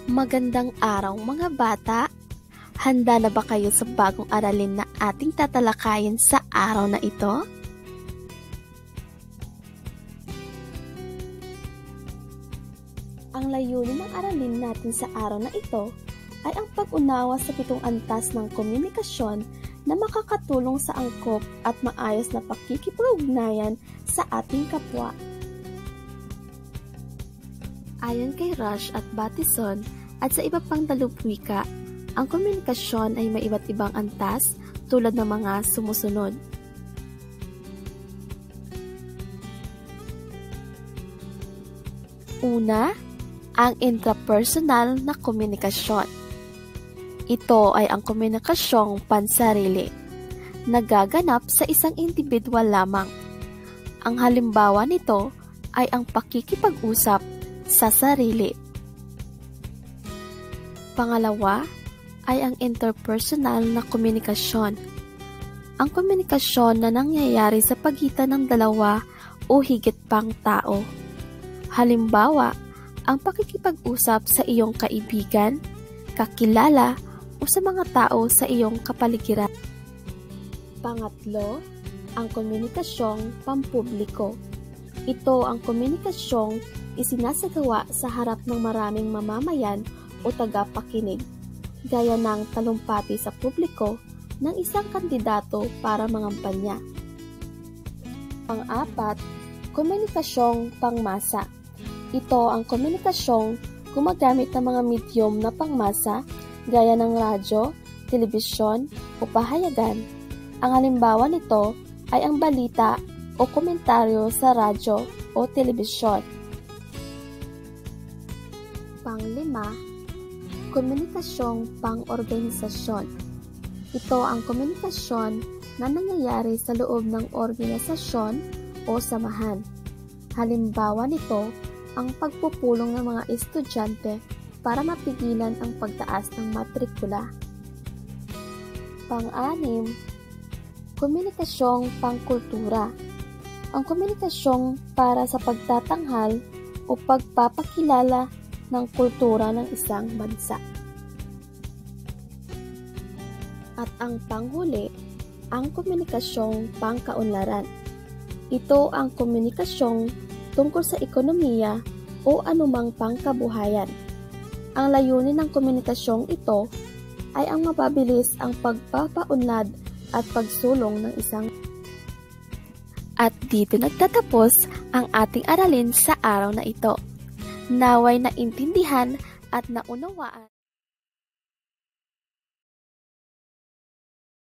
Magandang araw mga bata! Handa na ba kayo sa bagong aralin na ating tatalakayin sa araw na ito? Ang layunin ng aralin natin sa araw na ito ay ang pag-unawa sa 7 antas ng komunikasyon na makakatulong sa angkop at maayos na pakikipag-ugnayan sa ating kapwa. Ayon kay Rush at Bateson at sa iba pang dalubwika, ang komunikasyon ay may iba't ibang antas tulad ng mga sumusunod. Una, ang intrapersonal na komunikasyon. Ito ay ang komunikasyong pansarili, nagaganap sa isang individual lamang. Ang halimbawa nito ay ang pakikipag-usap sa sarili. Pangalawa ay ang interpersonal na komunikasyon. Ang komunikasyon na nangyayari sa pagitan ng dalawa o higit pang tao. Halimbawa, ang pakikipag-usap sa iyong kaibigan, kakilala o sa mga tao sa iyong kapaligiran. Pangatlo, ang komunikasyong pampubliko. Ito ang komunikasyong isinasagawa sa harap ng maraming mamamayan o tagapakinig, gaya ng talumpati sa publiko ng isang kandidato para mangampanya. Pang-apat, komunikasyong pangmasa. Ito ang komunikasyong gumagamit ng mga medium na pangmasa gaya ng radyo, telebisyon o pahayagan. Ang halimbawa nito ay ang balita o komentaryo sa radyo o telebisyon. Pang-lima, komunikasyong pang-organisasyon. Ito ang komunikasyon na nangyayari sa loob ng organisasyon o samahan. Halimbawa nito, ang pagpupulong ng mga estudyante para mapigilan ang pagtaas ng matrikula. Pang-anim, komunikasyong pangkultura. Ang komunikasyong para sa pagtatanghal o pagpapakilala ng kultura ng isang bansa. At ang panghuli, ang komunikasyong pangkaunlaran. Ito ang komunikasyong tungkol sa ekonomiya o anumang pangkabuhayan. Ang layunin ng komunikasyong ito ay ang mapabilis ang pagpapaunlad at pagsulong ng isang. At dito nagtatapos ang ating aralin sa araw na ito. Naway naintindihan at naunawaan